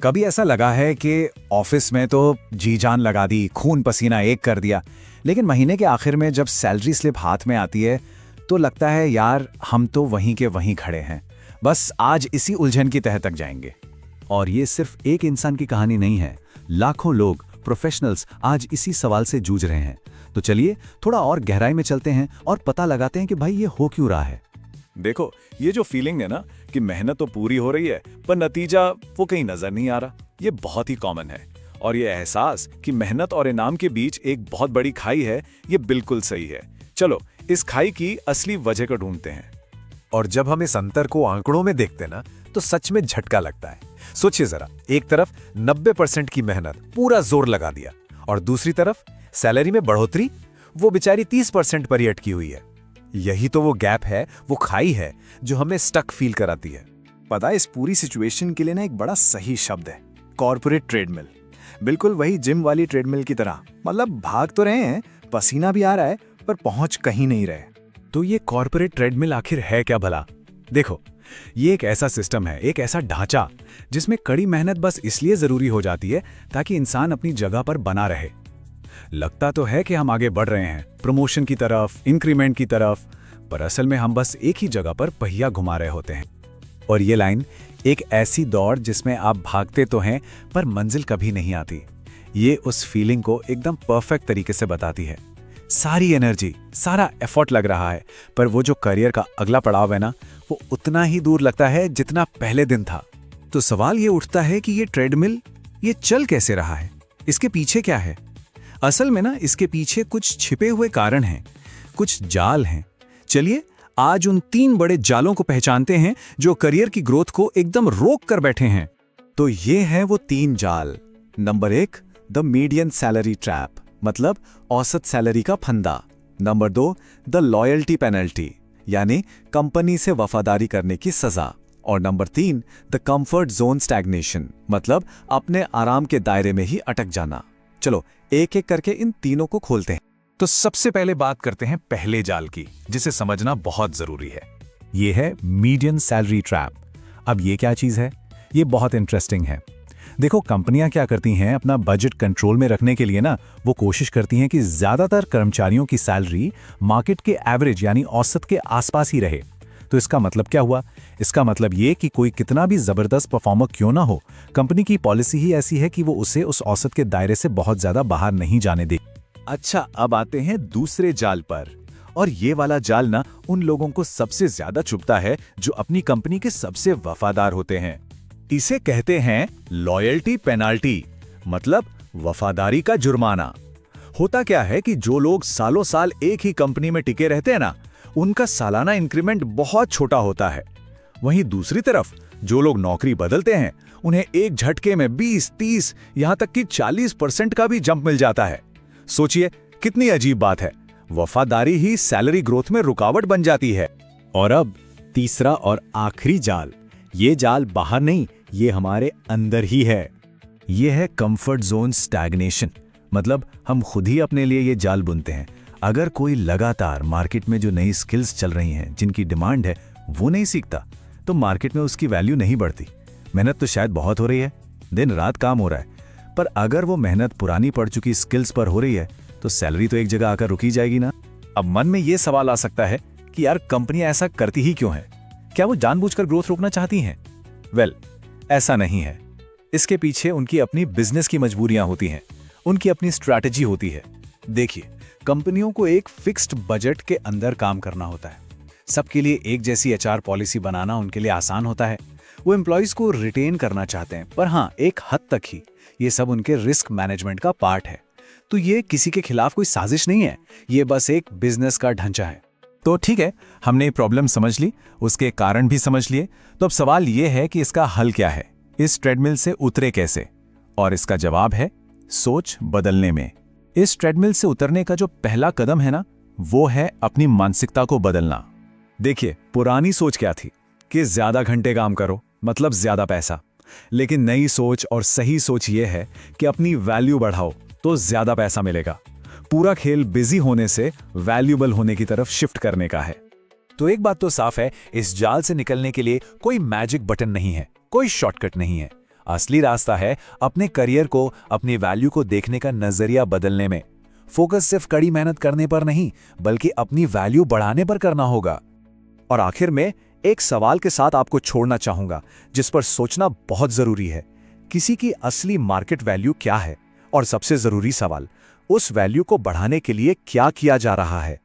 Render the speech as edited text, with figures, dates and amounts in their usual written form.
कभी ऐसा लगा है कि ऑफिस में तो जी जान लगा दी, खून पसीना एक कर दिया, लेकिन महीने के आखिर में जब सैलरी स्लिप हाथ में आती है तो लगता है यार हम तो वहीं के वहीं खड़े हैं, बस आज इसी उलझन की तह तक जाएंगे। और ये सिर्फ एक इंसान की कहानी नहीं है, लाखों लोग प्रोफेशनल्स आज इसी सवाल से जूझ रहे हैं। तो चलिए थोड़ा और गहराई में चलते हैं और पता लगाते हैं कि भाई ये हो क्यों रहा है। देखो, ये जो फीलिंग है ना कि मेहनत तो पूरी हो रही है पर नतीजा वो कहीं नजर नहीं आ रहा, ये बहुत ही कॉमन है। और ये एहसास कि मेहनत और इनाम के बीच एक बहुत बड़ी खाई है, ये बिल्कुल सही है। चलो इस खाई की असली वजह को ढूंढते हैं। और जब हम इस अंतर को आंकड़ों में देखते ना तो सच में झटका लगता है। सोचिए जरा, एक तरफ 90% की मेहनत, पूरा जोर लगा दिया, और दूसरी तरफ सैलरी में बढ़ोतरी, वो बेचारी 30% पर ही अटकी हुई है। यही तो वो गैप है, वो खाई है जो हमें स्टक फील कराती है। पता है, इस पूरी सिचुएशन के लिए ना एक बड़ा सही शब्द है, कॉर्पोरेट ट्रेडमिल। बिल्कुल वही जिम वाली ट्रेडमिल की तरह, मतलब भाग तो रहे हैं, पसीना भी आ रहा है, पर पहुंच कहीं नहीं रहे। तो ये कॉर्पोरेट ट्रेडमिल आखिर है क्या भला? देखो, ये एक ऐसा सिस्टम है, एक ऐसा ढांचा जिसमें कड़ी मेहनत बस इसलिए जरूरी हो जाती है ताकि इंसान अपनी जगह पर बना रहे। लगता तो है कि हम आगे बढ़ रहे हैं, प्रमोशन की तरफ, इंक्रीमेंट की तरफ, पर असल में हम बस एक ही जगह पर पहिया घुमा रहे होते हैं। और ये लाइन एक ऐसी दौड़ जिसमें आप भागते तो हैं पर मंजिल कभी नहीं आती, ये उस फीलिंग को एकदम परफेक्ट तरीके से बताती है। सारी एनर्जी, सारा एफर्ट लग रहा है, पर वो जो करियर का अगला पड़ाव है ना, वो उतना ही दूर लगता है जितना पहले दिन था। तो सवाल ये उठता है कि ये ट्रेडमिल ये चल कैसे रहा है, इसके पीछे क्या है? असल में ना इसके पीछे कुछ छिपे हुए कारण हैं, कुछ जाल हैं। चलिए आज उन 3 बड़े जालों को पहचानते हैं जो करियर की ग्रोथ को एकदम रोक कर बैठे हैं। तो ये हैं वो 3 जाल। Number 1, the median salary trap, मतलब औसत सैलरी का फंदा। नंबर 2, द लॉयल्टी पेनल्टी, यानी कंपनी से वफादारी करने की सजा। और number 3, the comfort zone stagnation, मतलब अपने आराम के दायरे में ही अटक जाना। चलो एक एक करके इन तीनों को खोलते हैं। तो सबसे पहले बात करते हैं पहले जाल की, जिसे समझना बहुत जरूरी है। ये है मीडियन सैलरी ट्रैप। अब ये क्या चीज है? ये बहुत इंटरेस्टिंग है। देखो, कंपनियां क्या करती हैं, अपना बजट कंट्रोल में रखने के लिए ना वो कोशिश करती हैं कि ज्यादातर कर्मचारियों की सैलरी मार्केट के एवरेज यानी औसत के आसपास ही रहे। तो इसका मतलब क्या हुआ? इसका मतलब ये कि कोई कितना भी जबरदस्त परफॉर्मर क्यों ना हो, कंपनी की पॉलिसी ही ऐसी है कि वो उसे उस औसत के दायरे से बहुत ज्यादा बाहर नहीं जाने दे। अच्छा, अब आते हैं दूसरे जाल पर। और ये वाला जाल ना उन लोगों को सबसे ज्यादा चुभता है जो अपनी कंपनी के सबसे वफादार होते हैं। इसे कहते हैं लॉयल्टी पेनाल्टी, मतलब वफादारी का जुर्माना। होता क्या है कि जो लोग सालों साल एक ही कंपनी में टिके रहते हैं ना, उनका सालाना इंक्रीमेंट बहुत छोटा होता है। वहीं दूसरी तरफ जो लोग नौकरी बदलते हैं, उन्हें एक झटके में 20, 30, यहां तक कि 40% का भी जंप मिल जाता है। सोचिए कितनी अजीब बात है, वफादारी ही सैलरी ग्रोथ में रुकावट बन जाती है। और अब तीसरा और आखिरी जाल। ये जाल बाहर नहीं, ये हमारे अंदर ही है। ये है कंफर्ट जोन स्टैग्नेशन, मतलब हम खुद ही अपने लिए ये जाल बुनते हैं। अगर कोई लगातार मार्केट में जो नई स्किल्स चल रही हैं, जिनकी डिमांड है, वो नहीं सीखता, तो मार्केट में उसकी वैल्यू नहीं बढ़ती। मेहनत तो शायद बहुत हो रही है, दिन रात काम हो रहा है, पर अगर वो मेहनत पुरानी पड़ चुकी स्किल्स पर हो रही है तो सैलरी तो एक जगह आकर रुकी जाएगी ना। अब मन में ये सवाल आ सकता है कि यार कंपनियां ऐसा करती ही क्यों है? क्या वो जानबूझकर ग्रोथ रोकना चाहती हैं? वेल, ऐसा नहीं है। इसके पीछे उनकी अपनी बिजनेस की मजबूरियां होती हैं, उनकी अपनी स्ट्रैटेजी होती है। देखिए, कंपनियों को एक फिक्स्ड बजट के अंदर काम करना होता है। सबके लिए एक जैसी एचआर पॉलिसी बनाना उनके लिए आसान होता है। वो एम्प्लॉयज को रिटेन करना चाहते हैं, पर हाँ, एक हद तक ही। ये सब उनके रिस्क मैनेजमेंट का पार्ट है। तो ये किसी के खिलाफ कोई साजिश नहीं है, ये बस एक बिजनेस का ढांचा है। तो ठीक है, हमने प्रॉब्लम समझ ली, उसके कारण भी समझ लिए। तो अब सवाल ये है कि इसका हल क्या है, इस ट्रेडमिल से उतरे कैसे? और इसका जवाब है सोच बदलने में। इस ट्रेडमिल से उतरने का जो पहला कदम है ना, वो है अपनी मानसिकता को बदलना। देखिए, पुरानी सोच क्या थी कि ज्यादा घंटे काम करो मतलब ज्यादा पैसा। लेकिन नई सोच और सही सोच ये है कि अपनी वैल्यू बढ़ाओ तो ज्यादा पैसा मिलेगा। पूरा खेल बिजी होने से वैल्यूबल होने की तरफ शिफ्ट करने का है। तो एक बात तो साफ है, इस जाल से निकलने के लिए कोई मैजिक बटन नहीं है, कोई शॉर्टकट नहीं है। असली रास्ता है अपने करियर को, अपनी वैल्यू को देखने का नजरिया बदलने में। फोकस सिर्फ कड़ी मेहनत करने पर नहीं, बल्कि अपनी वैल्यू बढ़ाने पर करना होगा। और आखिर में एक सवाल के साथ आपको छोड़ना चाहूंगा, जिस पर सोचना बहुत जरूरी है। किसी की असली मार्केट वैल्यू क्या है? और सबसे जरूरी सवाल, उस वैल्यू को बढ़ाने के लिए क्या किया जा रहा है?